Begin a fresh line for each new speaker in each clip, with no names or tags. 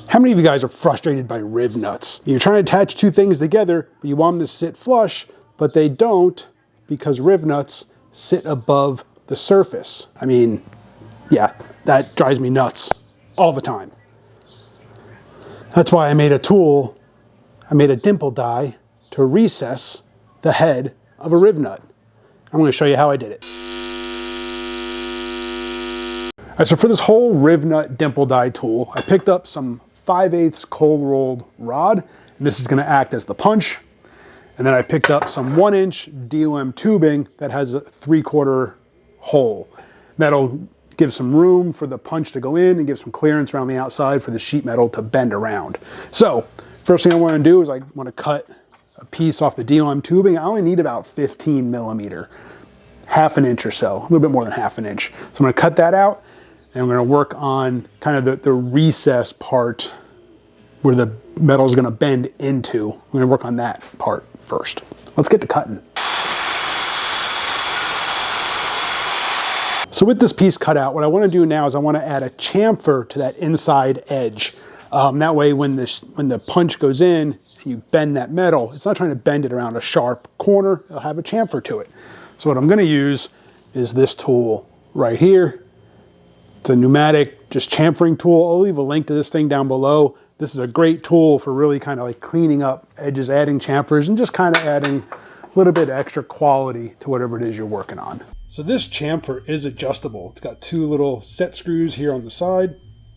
How many of you guys are frustrated by RivNuts? You're trying to attach two things together, but you want them to sit flush, but they don't because RivNuts sit above the surface. I mean, yeah, that drives me nuts all the time. That's why I made a tool, I made a dimple die to recess the head of a RivNut. I'm going to show you how I did it. All right, so for this whole RivNut dimple die tool, I picked up some 5/8 cold rolled rod, and this is going to act as the punch. And then I picked up some 1-inch DOM tubing that has a 3/4 hole. That'll give some room for the punch to go in and give some clearance around the outside for the sheet metal to bend around. So first thing I want to do is I want to cut a piece off the DOM tubing. I only need about 15 millimeter, half an inch or so, a little bit more than half an inch. So I'm going to cut that out. And I'm going to work on kind of the recess part where the metal is going to bend into. I'm going to work on that part first. Let's get to cutting. So with this piece cut out, what I want to do now is I want to add a chamfer to that inside edge. That way when the punch goes in and you bend that metal, it's not trying to bend it around a sharp corner. It'll have a chamfer to it. So what I'm going to use is this tool right here. It's a pneumatic, just chamfering tool. I'll leave a link to this thing down below. This is a great tool for really kind of like cleaning up edges, adding chamfers, and just kind of adding a little bit of extra quality to whatever it is you're working on. So this chamfer is adjustable. It's got two little set screws here on the side.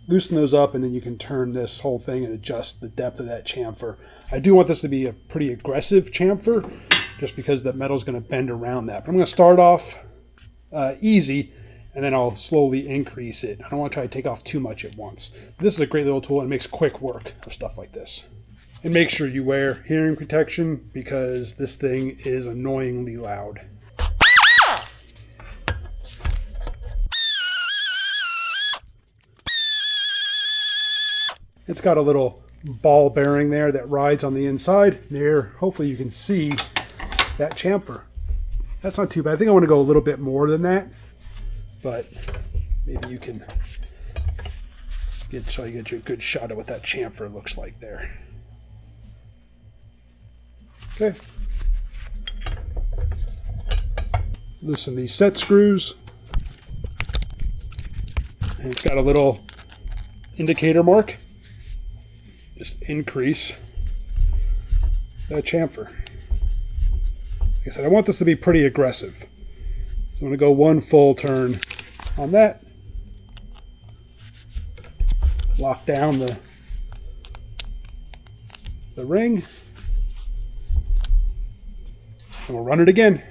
Loosen those up, and then you can turn this whole thing and adjust the depth of that chamfer. I do want this to be a pretty aggressive chamfer, just because the metal is going to bend around that. But I'm going to start off easy, and then I'll slowly increase it. I don't want to try to take off too much at once. This is a great little tool and makes quick work of stuff like this. And make sure you wear hearing protection because this thing is annoyingly loud. It's got a little ball bearing there that rides on the inside. There, hopefully you can see that chamfer. That's not too bad. I think I want to go a little bit more than that. But maybe you can get you a good shot of what that chamfer looks like there. Okay. Loosen these set screws. And it's got a little indicator mark. Just increase that chamfer. Like I said, I want this to be pretty aggressive. So I'm going to go one full turn on that. Lock down the ring. And we'll run it again.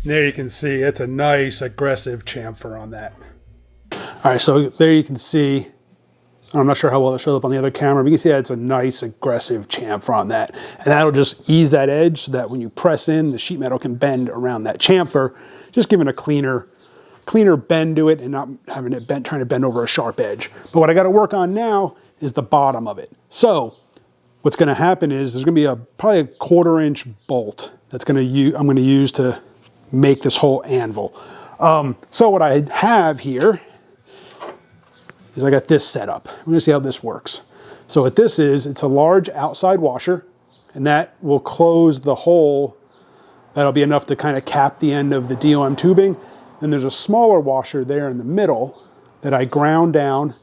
And there you can see it's a nice aggressive chamfer on that. All right, so there you can see, I'm not sure how well it shows up on the other camera, but you can see that it's a nice aggressive chamfer on that. And that'll just ease that edge so that when you press in, the sheet metal can bend around that chamfer, just giving a cleaner bend to it and not having it trying to bend over a sharp edge. But what I got to work on now is the bottom of it. So what's going to happen is there's going to be probably a 1/4 inch bolt I'm going to use to make this whole anvil. So what I have here is I got this set up. I'm going to see how this works. So what this is, it's a large outside washer, and that will close the hole. That'll be enough to kind of cap the end of the DOM tubing. And there's a smaller washer there in the middle that I ground down.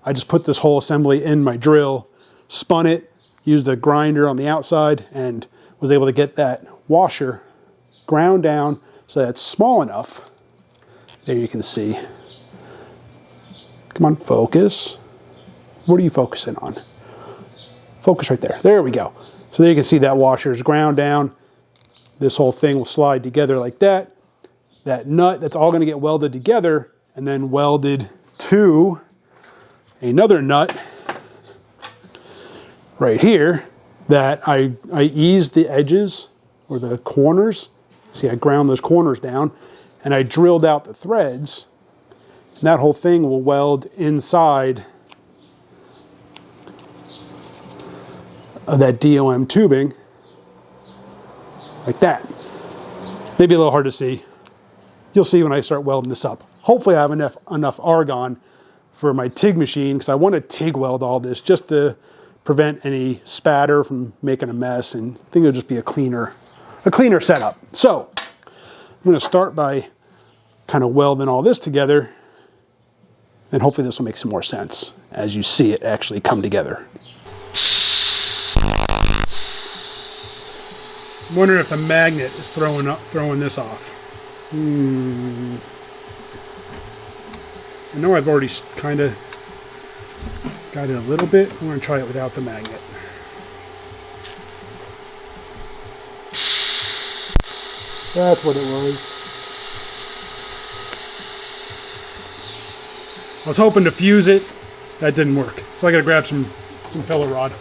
I just put this whole assembly in my drill, spun it, used a grinder on the outside, and was able to get that washer ground down so that it's small enough. There you can see. Come on, focus. What are you focusing on? Focus right there. There we go. So there you can see that washer is ground down. This whole thing will slide together like that. That nut, that's all going to get welded together and then welded to another nut right here that I eased the edges or the corners. See, I ground those corners down and I drilled out the threads. And that whole thing will weld inside of that DOM tubing like that. Maybe a little hard to see. You'll see when I start welding this up. Hopefully I have enough argon for my TIG machine, because I want to TIG weld all this just to prevent any spatter from making a mess, and I think it'll just be a cleaner setup. So I'm going to start by kind of welding all this together, and hopefully this will make some more sense as you see it actually come together. I'm wondering if the magnet is throwing this off. I know I've already kind of got it a little bit. I'm going to try it without the magnet. That's what it was. I was hoping to fuse it. That didn't work. So I got to grab some filler rod.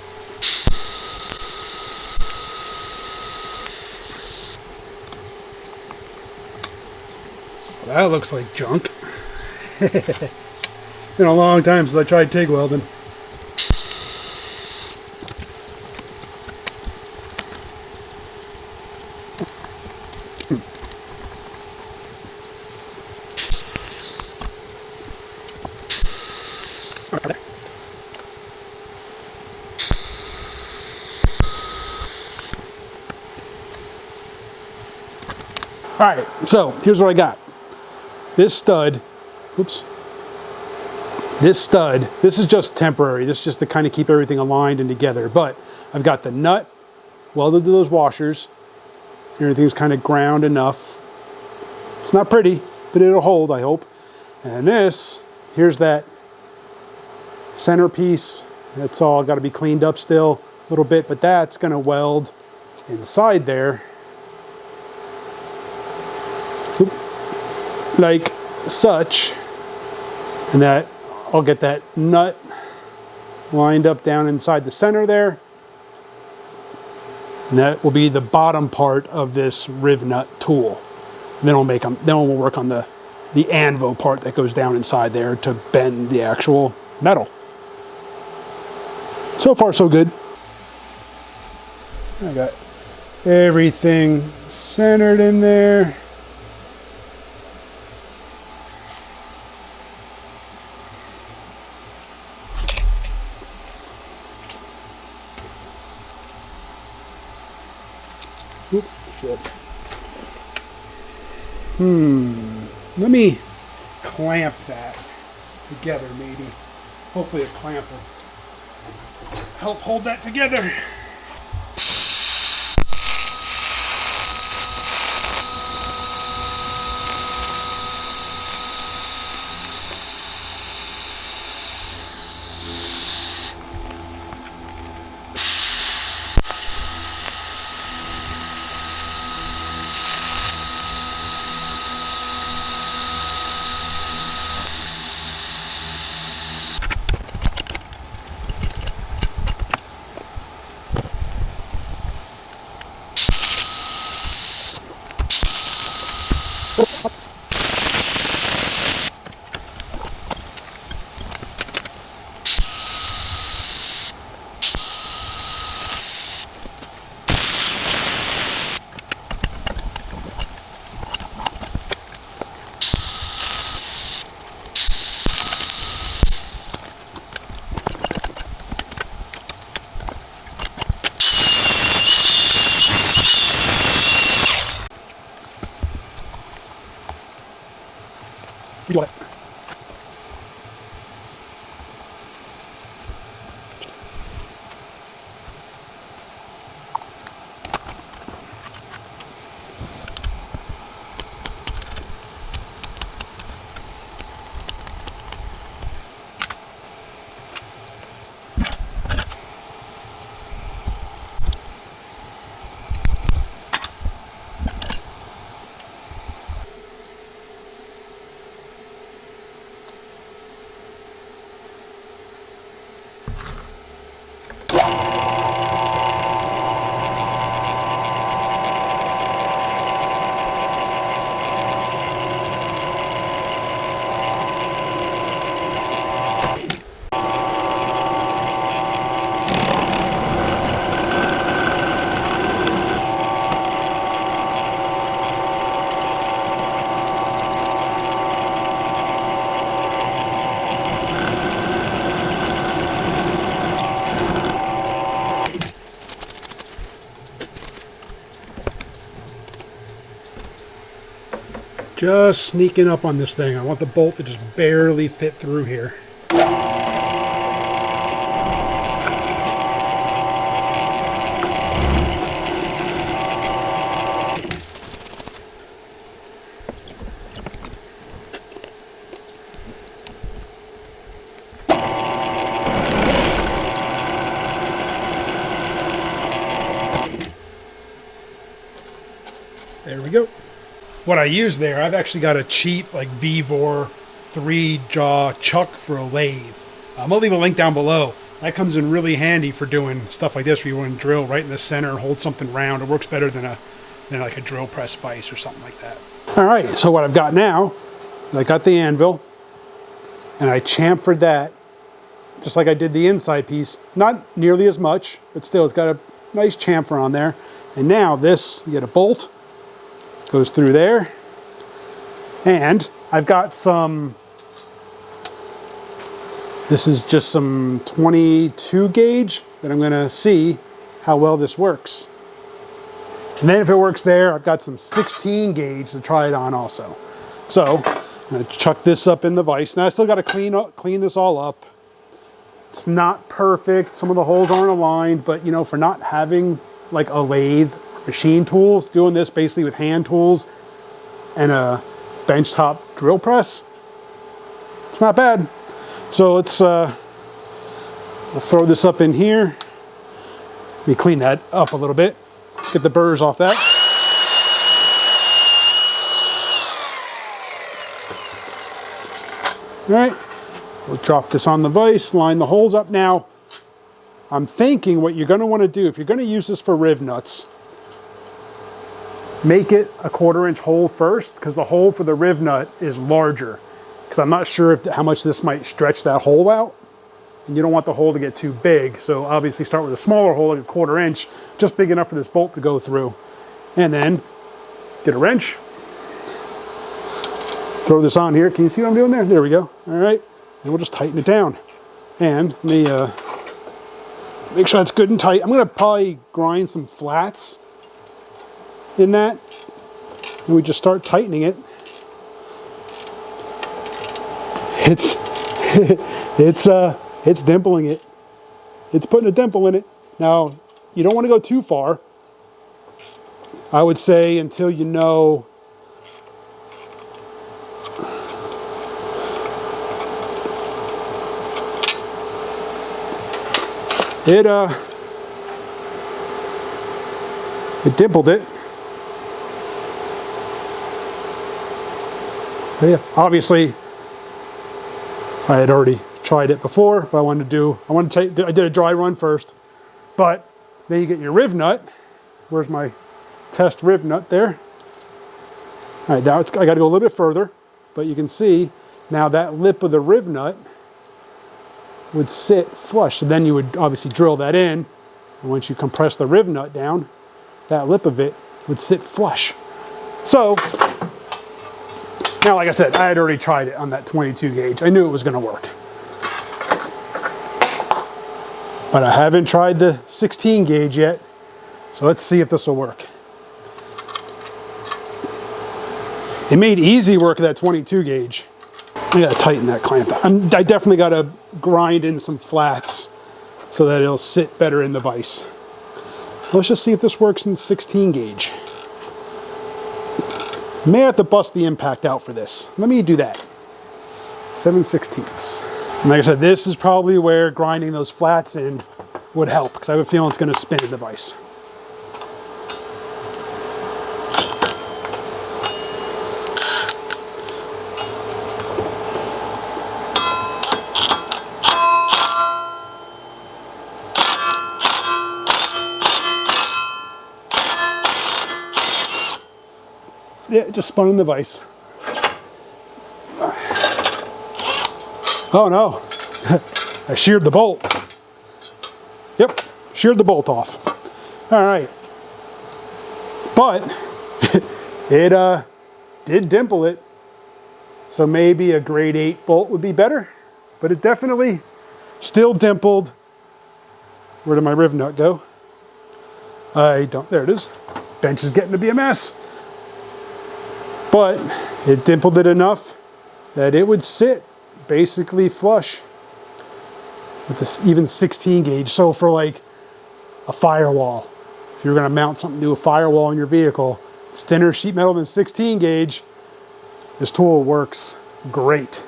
Well, that looks like junk. Been a long time since I tried TIG welding. All right, so here's what I got. This stud, this is just temporary. This is just to kind of keep everything aligned and together. But I've got the nut welded to those washers. Everything's kind of ground enough. It's not pretty, but it'll hold, I hope. And this, here's that centerpiece. That's all got to be cleaned up still a little bit, but that's going to weld inside there like such, and that I'll get that nut lined up down inside the center there, and that will be the bottom part of this RivNut tool. And then we'll work on the anvil part that goes down inside there to bend the actual metal. So far so good. I got everything centered in there. Oop, shit. Let me clamp that together, maybe. Hopefully a clamp will help hold that together. Do it. Just sneaking up on this thing. I want the bolt to just barely fit through here. There we go. What I use there, I've actually got a cheap like Vevor 3-jaw chuck for a lathe. I'm gonna leave a link down below. That comes in really handy for doing stuff like this where you want to drill right in the center and hold something round. It works better than like a drill press vise or something like that. All right, so what I've got now, I got the anvil and I chamfered that just like I did the inside piece. Not nearly as much, but still it's got a nice chamfer on there. And now this, you get a bolt, goes through there, and I've got some, this is just some 22 gauge that I'm gonna see how well this works. And then if it works there, I've got some 16 gauge to try it on also. So I'm gonna chuck this up in the vise. Now I still gotta clean this all up. It's not perfect, some of the holes aren't aligned, but you know, for not having like a lathe, machine tools, doing this basically with hand tools and a benchtop drill press, it's not bad. So let's we'll throw this up in here. Let me clean that up a little bit, get the burrs off that. All right, we'll drop this on the vise, line the holes up. Now I'm thinking what you're going to want to do, if you're going to use this for RivNuts, make it a 1/4 inch hole first, because the hole for the RivNut is larger. Because I'm not sure how much this might stretch that hole out, and you don't want the hole to get too big. So obviously start with a smaller hole, like a 1/4 inch, just big enough for this bolt to go through. And then get a wrench, throw this on here. Can you see what I'm doing there? There we go. All right, and we'll just tighten it down. And let me make sure it's good and tight. I'm gonna probably grind some flats in that, and we just start tightening it. It's dimpling it. It's putting a dimple in it. Now, you don't want to go too far. I would say until you know it dimpled it. So yeah, obviously I had already tried it before, but I did a dry run first. But then you get your RivNut. Where's my test RivNut there? All right, now I got to go a little bit further, but you can see now that lip of the RivNut would sit flush. So then you would obviously drill that in, and once you compress the RivNut down, that lip of it would sit flush. So now, like I said, I had already tried it on that 22 gauge. I knew it was going to work. But I haven't tried the 16 gauge yet. So let's see if this will work. It made easy work of that 22 gauge. I got to tighten that clamp. I definitely got to grind in some flats so that it'll sit better in the vise. Let's just see if this works in 16 gauge. May have to bust the impact out for this. Let me do that. 7/16. And like I said, this is probably where grinding those flats in would help, because I have a feeling it's going to spin in the vise. Yeah, it just spun in the vise. Oh no, I sheared the bolt. Yep, sheared the bolt off. All right, but it did dimple it. So maybe a grade 8 bolt would be better, but it definitely still dimpled. Where did my RivNut go? I don't, there it is. Bench is getting to be a mess. But it dimpled it enough that it would sit basically flush with this even 16 gauge. So for like a firewall, if you're going to mount something to a firewall in your vehicle, it's thinner sheet metal than 16 gauge. This tool works great.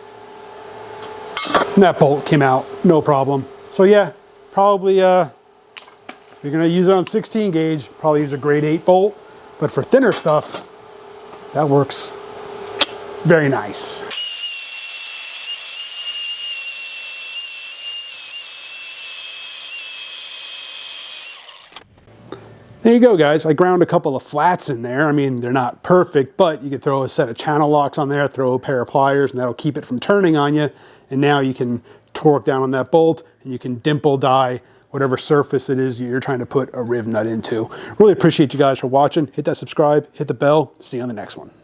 And that bolt came out no problem. So yeah, probably if you're going to use it on 16 gauge, probably use a grade 8 bolt. But for thinner stuff, that works very nice. There you go, guys. I ground a couple of flats in there. I mean, they're not perfect, but you could throw a set of channel locks on there, throw a pair of pliers, and that'll keep it from turning on you. And now you can torque down on that bolt, and you can dimple die whatever surface it is you're trying to put a riv nut into. Really appreciate you guys for watching. Hit that subscribe, hit the bell. See you on the next one.